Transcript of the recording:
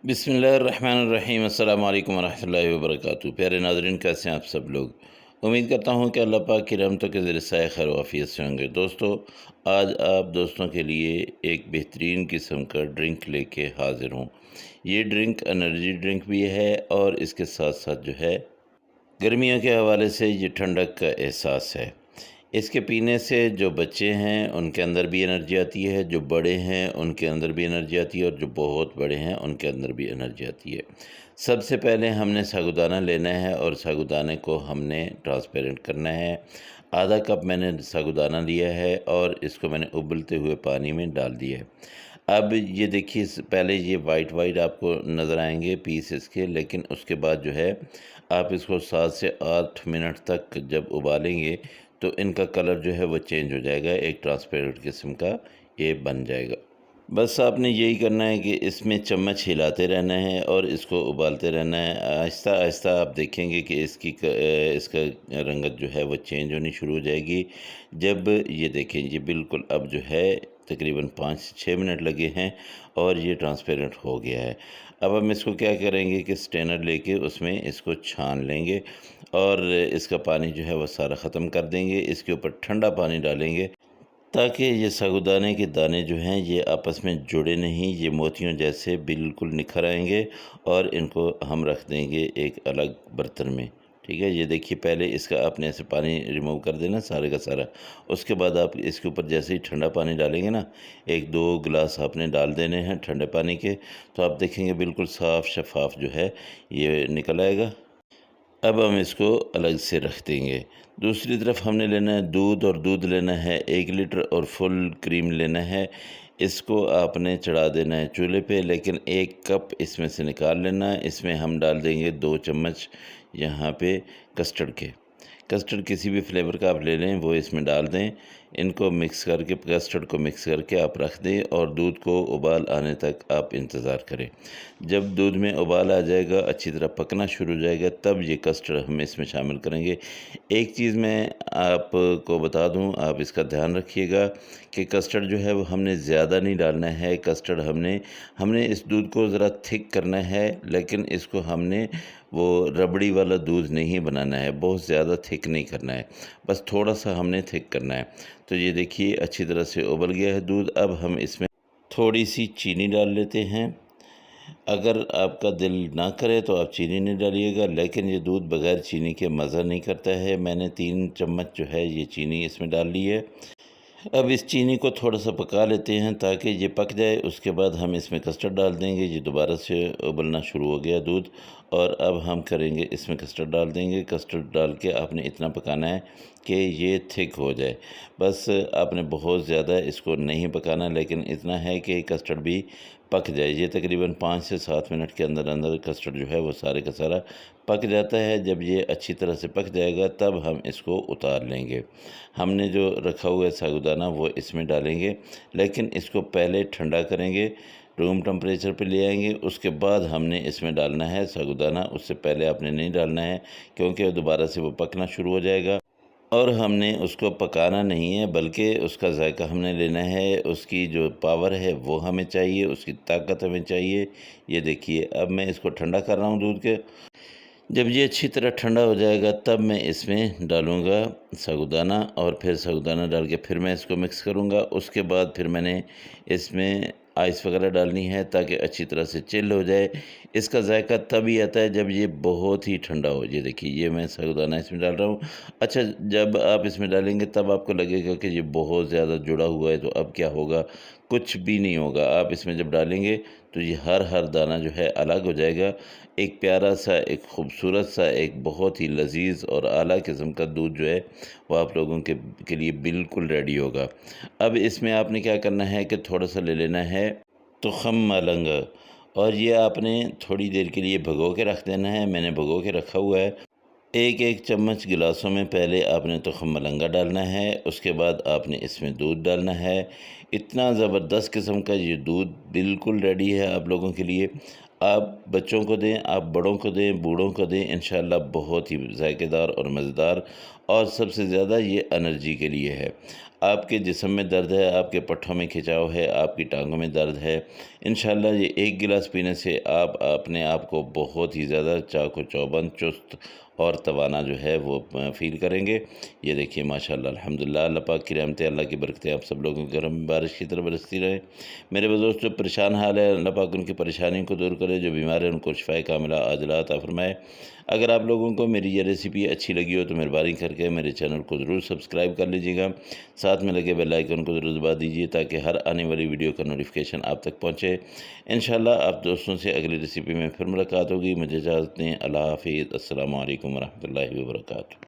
बिस्मिल्लाहिर्रहमानिर्रहीम अस्सलाम वालेकुम वरहमतुल्लाहि वबरकातुहू। प्यारे नाज़रीन, कैसे हैं आप सब लोग। उम्मीद करता हूँ कि अल्लाह पाक की रहमतों के ज़रिए साए खैर वाफ़ियत से होंगे। दोस्तों, आज आप दोस्तों के लिए एक बेहतरीन किस्म का ड्रिंक लेके हाज़िर हूँ। ये ड्रिंक एनर्जी ड्रिंक भी है और इसके साथ साथ जो है गर्मियों के हवाले से ये ठंडक का एहसास है। इसके पीने से जो बच्चे हैं उनके अंदर भी एनर्जी आती है, जो बड़े हैं उनके अंदर भी एनर्जी आती है और जो बहुत बड़े हैं उनके अंदर भी एनर्जी आती है। सबसे पहले हमने साबूदाना लेना है और साबूदाने को हमने ट्रांसपेरेंट करना है। आधा कप मैंने साबूदाना लिया है और इसको मैंने उबलते हुए पानी में डाल दिया है। अब ये देखिए, पहले ये वाइट वाइट आपको नज़र आएंगे पीस इसके, लेकिन उसके बाद जो है आप इसको 7 से 8 मिनट तक जब उबालेंगे तो इनका कलर जो है वो चेंज हो जाएगा, एक ट्रांसपेरेंट किस्म का ये बन जाएगा। बस आपने यही करना है कि इसमें चम्मच हिलाते रहना है और इसको उबालते रहना है। आहिस्ता आहिस्ता आप देखेंगे कि इसका रंगत जो है वो चेंज होनी शुरू हो जाएगी। जब ये देखें, ये बिल्कुल अब जो है तकरीबन 5 से 6 मिनट लगे हैं और ये ट्रांसपेरेंट हो गया है। अब हम इसको क्या करेंगे कि स्ट्रेनर लेके उसमें इसको छान लेंगे और इसका पानी जो है वो सारा ख़त्म कर देंगे। इसके ऊपर ठंडा पानी डालेंगे ताकि ये साबूदाने के दाने जो हैं ये आपस में जुड़े नहीं, ये मोतियों जैसे बिल्कुल निखर आएंगे और इनको हम रख देंगे एक अलग बर्तन में। ठीक है, ये देखिए, पहले इसका आपने ऐसे पानी रिमूव कर देना सारे का सारा। उसके बाद आप इसके ऊपर जैसे ही ठंडा पानी डालेंगे ना, 1-2 गिलास आपने डाल देने हैं ठंडे पानी के, तो आप देखेंगे बिल्कुल साफ़ शफ़ाफ जो है ये निकल आएगा। अब हम इसको अलग से रख देंगे। दूसरी तरफ हमने लेना है दूध, और दूध लेना है 1 लीटर और फुल क्रीम लेना है। इसको आपने चढ़ा देना है चूल्हे पे, लेकिन 1 कप इसमें से निकाल लेना है। इसमें हम डाल देंगे 2 चम्मच यहाँ पे कस्टर्ड के। कस्टर्ड किसी भी फ्लेवर का आप ले लें वो इसमें डाल दें। इनको मिक्स करके, कस्टर्ड को मिक्स करके आप रख दें और दूध को उबाल आने तक आप इंतज़ार करें। जब दूध में उबाल आ जाएगा, अच्छी तरह पकना शुरू हो जाएगा, तब ये कस्टर्ड हम इसमें शामिल करेंगे। एक चीज़ मैं आपको बता दूं, आप इसका ध्यान रखिएगा कि कस्टर्ड जो है वो हमने ज़्यादा नहीं डालना है। कस्टर्ड हमने इस दूध को ज़रा थिक करना है, लेकिन इसको हमने वो रबड़ी वाला दूध नहीं बनाना है, बहुत ज़्यादा थिक नहीं करना है, बस थोड़ा सा हमने थिक करना है। तो ये देखिए अच्छी तरह से उबल गया है दूध। अब हम इसमें थोड़ी सी चीनी डाल लेते हैं। अगर आपका दिल ना करे तो आप चीनी नहीं डालिएगा, लेकिन ये दूध बग़ैर चीनी के मज़ा नहीं करता है। मैंने 3 चम्मच जो है ये चीनी इसमें डाल ली है। अब इस चीनी को थोड़ा सा पका लेते हैं ताकि ये पक जाए। उसके बाद हम इसमें कस्टर्ड डाल देंगे। ये दोबारा से उबलना शुरू हो गया दूध, और अब हम करेंगे इसमें कस्टर्ड डाल देंगे। कस्टर्ड डाल के आपने इतना पकाना है कि ये थिक हो जाए। बस आपने बहुत ज़्यादा इसको नहीं पकाना, लेकिन इतना है कि कस्टर्ड भी पक जाए। ये तकरीबन 5 से 7 मिनट के अंदर अंदर कस्टर्ड जो है वो सारे का सारा पक जाता है। जब ये अच्छी तरह से पक जाएगा तब हम इसको उतार लेंगे। हमने जो रखा हुआ है साबूदाना वो इसमें डालेंगे, लेकिन इसको पहले ठंडा करेंगे, रूम टेम्परेचर पे ले आएंगे। उसके बाद हमने इसमें डालना है साबूदाना। उससे पहले आपने नहीं डालना है, क्योंकि दोबारा से वो पकना शुरू हो जाएगा। और हमने उसको पकाना नहीं है, बल्कि उसका जायका हमने लेना है। उसकी जो पावर है वो हमें चाहिए, उसकी ताकत हमें चाहिए। ये देखिए, अब मैं इसको ठंडा कर रहा हूँ दूध के। जब ये अच्छी तरह ठंडा हो जाएगा तब मैं इसमें डालूँगा साबूदाना, और फिर साबूदाना डाल के फिर मैं इसको मिक्स करूँगा। उसके बाद फिर मैंने इसमें आइस वगैरह डालनी है ताकि अच्छी तरह से चिल हो जाए। इसका जायका तभी आता है जब ये बहुत ही ठंडा हो। ये देखिए, ये मैं साबूदाना इसमें डाल रहा हूँ। अच्छा, जब आप इसमें डालेंगे तब आपको लगेगा कि ये बहुत ज़्यादा जुड़ा हुआ है, तो अब क्या होगा? कुछ भी नहीं होगा। आप इसमें जब डालेंगे तो ये हर दाना जो है अलग हो जाएगा। एक प्यारा सा, एक खूबसूरत सा, एक बहुत ही लज़ीज़ और आला किस्म का दूध जो है वो आप लोगों के लिए बिल्कुल रेडी होगा। अब इसमें आपने क्या करना है कि थोड़ा सा ले लेना है तुख़म मलंग, और ये आपने थोड़ी देर के लिए भगो के रख देना है। मैंने भगो के रखा हुआ है। एक एक चम्मच गिलासों में पहले आपने तुख़म मलंगा डालना है, उसके बाद आपने इसमें दूध डालना है। इतना ज़बरदस्त किस्म का ये दूध बिल्कुल रेडी है आप लोगों के लिए। आप बच्चों को दें, आप बड़ों को दें, बूढ़ों को दें, इंशाअल्लाह बहुत ही ज़ायकेदार और मज़ेदार, और सबसे ज़्यादा ये एनर्जी के लिए है। आपके जिस्म में दर्द है, आपके पट्ठों में खिंचाव है, आपकी टाँगों में दर्द है, इंशाअल्लाह ये 1 गिलास पीने से आप अपने आप को बहुत ही ज़्यादा चाक़-ओ-चौबंद, चुस्त और तवाना जो है वो फ़ील करेंगे। ये देखिए माशाअल्लाह अल्हम्दुलिल्लाह, अल्लाह पाक की रहमतें, अल्लाह की बरकतें आप सब लोगों के घरों में बारिश की तरह बरसती रहें। मेरे वो दोस्त जो परेशान हाल है, अल्लाह पाक उनकी परेशानियों को दूर करे, जो बीमार है उनको शिफ़ाए कामिला आजिला अता फ़रमाए। अगर आप लोगों को मेरी ये रेसिपी अच्छी लगी हो तो मेहरबानी करके मेरे चैनल को ज़रूर सब्सक्राइब कर लीजिएगा। साथ में लगे बेल आइकन को ज़रूर दबा दीजिए ताकि हर आने वाली वीडियो का नोटिफिकेशन आप तक पहुँचे। इंशाअल्लाह आप दोस्तों से अगली रेसिपी में फिर मुलाकात होगी। मुझे इजाज़त दें। अल्लाह हाफ़िज़। अस्सलामु अलैकुम व रहमतुल्लाहि व बरकातुहू।